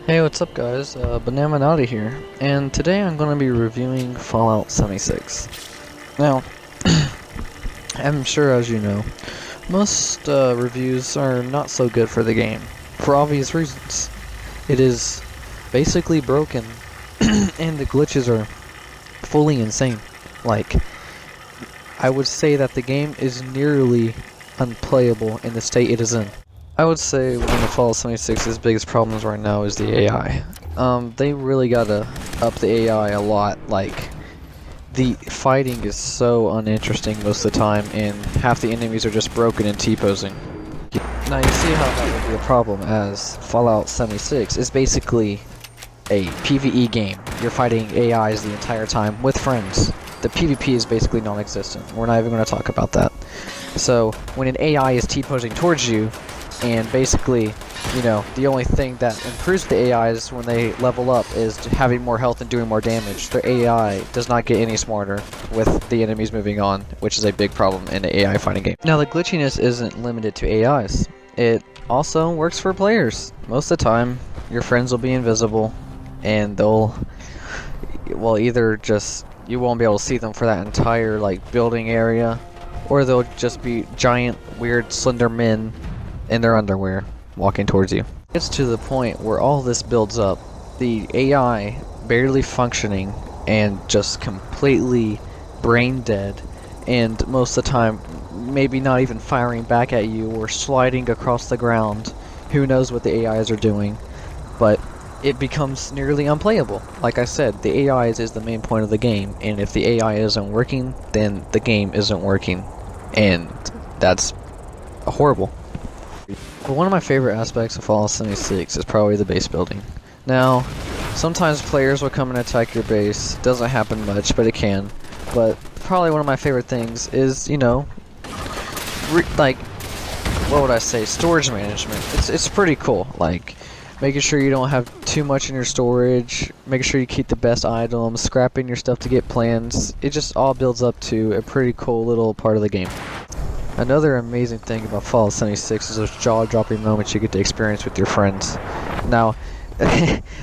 Hey, what's up guys? Banamanati here, and today I'm going to be reviewing Fallout 76. Now, I'm sure as you know, most reviews are not so good for the game, for obvious reasons. It is basically broken, and the glitches are fully insane. Like, I would say that the game is nearly unplayable in the state it is in. I would say one of Fallout 76's biggest problems right now is the AI. They really gotta up the AI a lot. Like, the fighting is so uninteresting most of the time, and half the enemies are just broken and T-posing. Now you see how that would be a problem, as Fallout 76 is basically a PvE game. You're fighting AIs the entire time with friends. The PvP is basically non-existent. We're not even going to talk about that. So, when an AI is T-posing towards you, and basically, you know, the only thing that improves the AIs when they level up is having more health and doing more damage. Their AI does not get any smarter with the enemies moving on, which is a big problem in the AI fighting game. Now, the glitchiness isn't limited to AIs. It also works for players. Most of the time, your friends will be invisible, and they'll, well, either just, you won't be able to see them for that entire, like, building area, or they'll just be giant, weird, slender men in their underwear walking towards you. It's to the point where all this builds up, the AI barely functioning and just completely brain dead, and most of the time maybe not even firing back at you or sliding across the ground. Who knows what the AIs are doing, but it becomes nearly unplayable. Like I said, the AIs is the main point of the game, and if the AI isn't working, then the game isn't working, and that's horrible. But one of my favorite aspects of Fallout 76 is probably the base building. Now, sometimes players will come and attack your base. Doesn't happen much, but it can. But probably one of my favorite things is, you know, like, what would I say, storage management. It's pretty cool. Like, making sure you don't have too much in your storage, making sure you keep the best items, scrapping your stuff to get plans. It just all builds up to a pretty cool little part of the game. Another amazing thing about Fallout 76 is those jaw-dropping moments you get to experience with your friends. Now,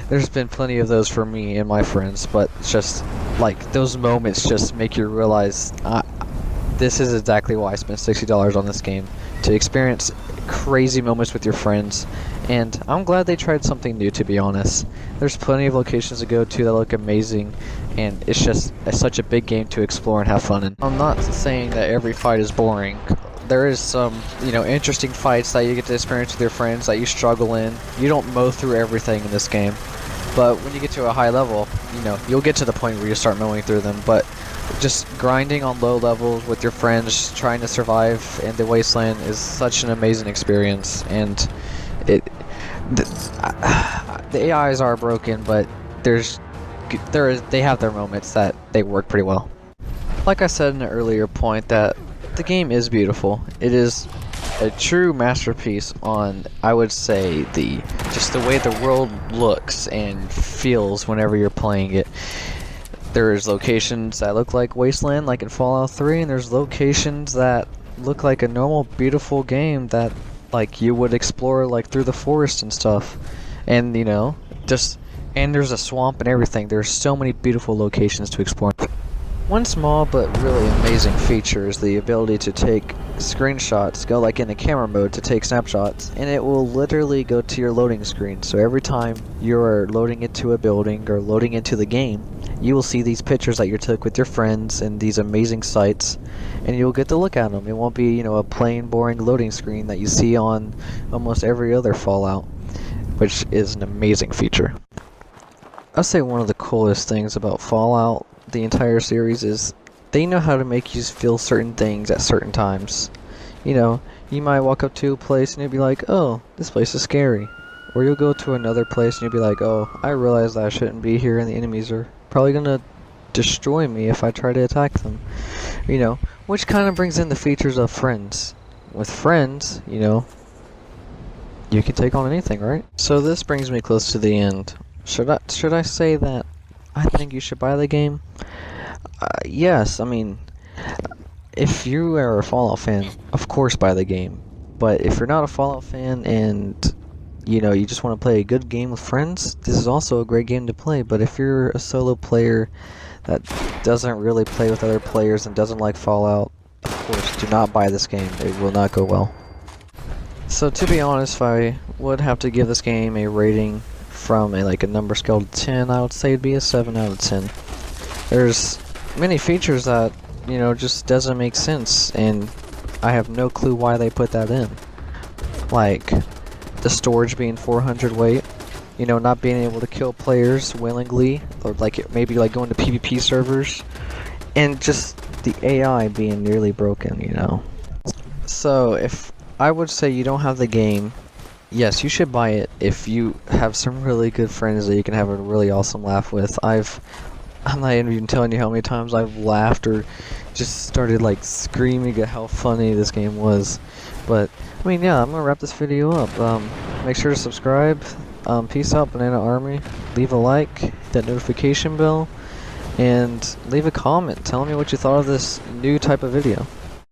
there's been plenty of those for me and my friends, but it's just, like, those moments just make you realize, this is exactly why I spent $60 on this game, to experience crazy moments with your friends, and I'm glad they tried something new, to be honest. There's plenty of locations to go to that look amazing, and it's just such a big game to explore and have fun in. I'm not saying that every fight is boring. There is some, you know, interesting fights that you get to experience with your friends that you struggle in. You don't mow through everything in this game, but when you get to a high level, you know, you'll get to the point where you start mowing through them, but just grinding on low levels with your friends, trying to survive in the wasteland is such an amazing experience, and the AIs are broken, but they have their moments that they work pretty well. Like I said in an earlier point, that the game is beautiful. It is a true masterpiece on, I would say, just the way the world looks and feels whenever you're playing it. There's locations that look like Wasteland, like in Fallout 3, and there's locations that look like a normal, beautiful game that, like, you would explore, like, through the forest and stuff. And, you know, and there's a swamp and everything. There's so many beautiful locations to explore. One small but really amazing feature is the ability to take screenshots, go like in the camera mode to take snapshots, and it will literally go to your loading screen. So every time you're loading into a building or loading into the game, you will see these pictures that you took with your friends and these amazing sites, and you'll get to look at them. It won't be, you know, a plain boring loading screen that you see on almost every other Fallout, which is an amazing feature. I'd say one of the coolest things about Fallout, the entire series, is they know how to make you feel certain things at certain times. You know, you might walk up to a place and you'll be like, oh, this place is scary. Or you'll go to another place and you'll be like, oh, I realize that I shouldn't be here and the enemies are probably gonna destroy me if I try to attack them. You know, which kind of brings in the features of friends. With friends, you know, you can take on anything, right? So this brings me close to the end. Should I say that I think you should buy the game? Yes, I mean, if you are a Fallout fan, of course buy the game. But if you're not a Fallout fan and you know, you just want to play a good game with friends, this is also a great game to play. But if you're a solo player that doesn't really play with other players and doesn't like Fallout, of course, do not buy this game. It will not go well. So to be honest, if I would have to give this game a rating from a number scale to 10, I would say it'd be a 7 out of 10. There's many features that, you know, just doesn't make sense, and I have no clue why they put that in. Like the storage being 400 weight, you know, not being able to kill players willingly, or maybe going to PvP servers, and just the AI being nearly broken, you know. So if I would say you don't have the game, yes, you should buy it if you have some really good friends that you can have a really awesome laugh with. I'm not even telling you how many times I've laughed or just started like screaming at how funny this game was. But I mean, yeah, I'm gonna wrap this video up. Make sure to subscribe. Peace out, Banana Army. Leave a like, hit that notification bell, and leave a comment telling me what you thought of this new type of video.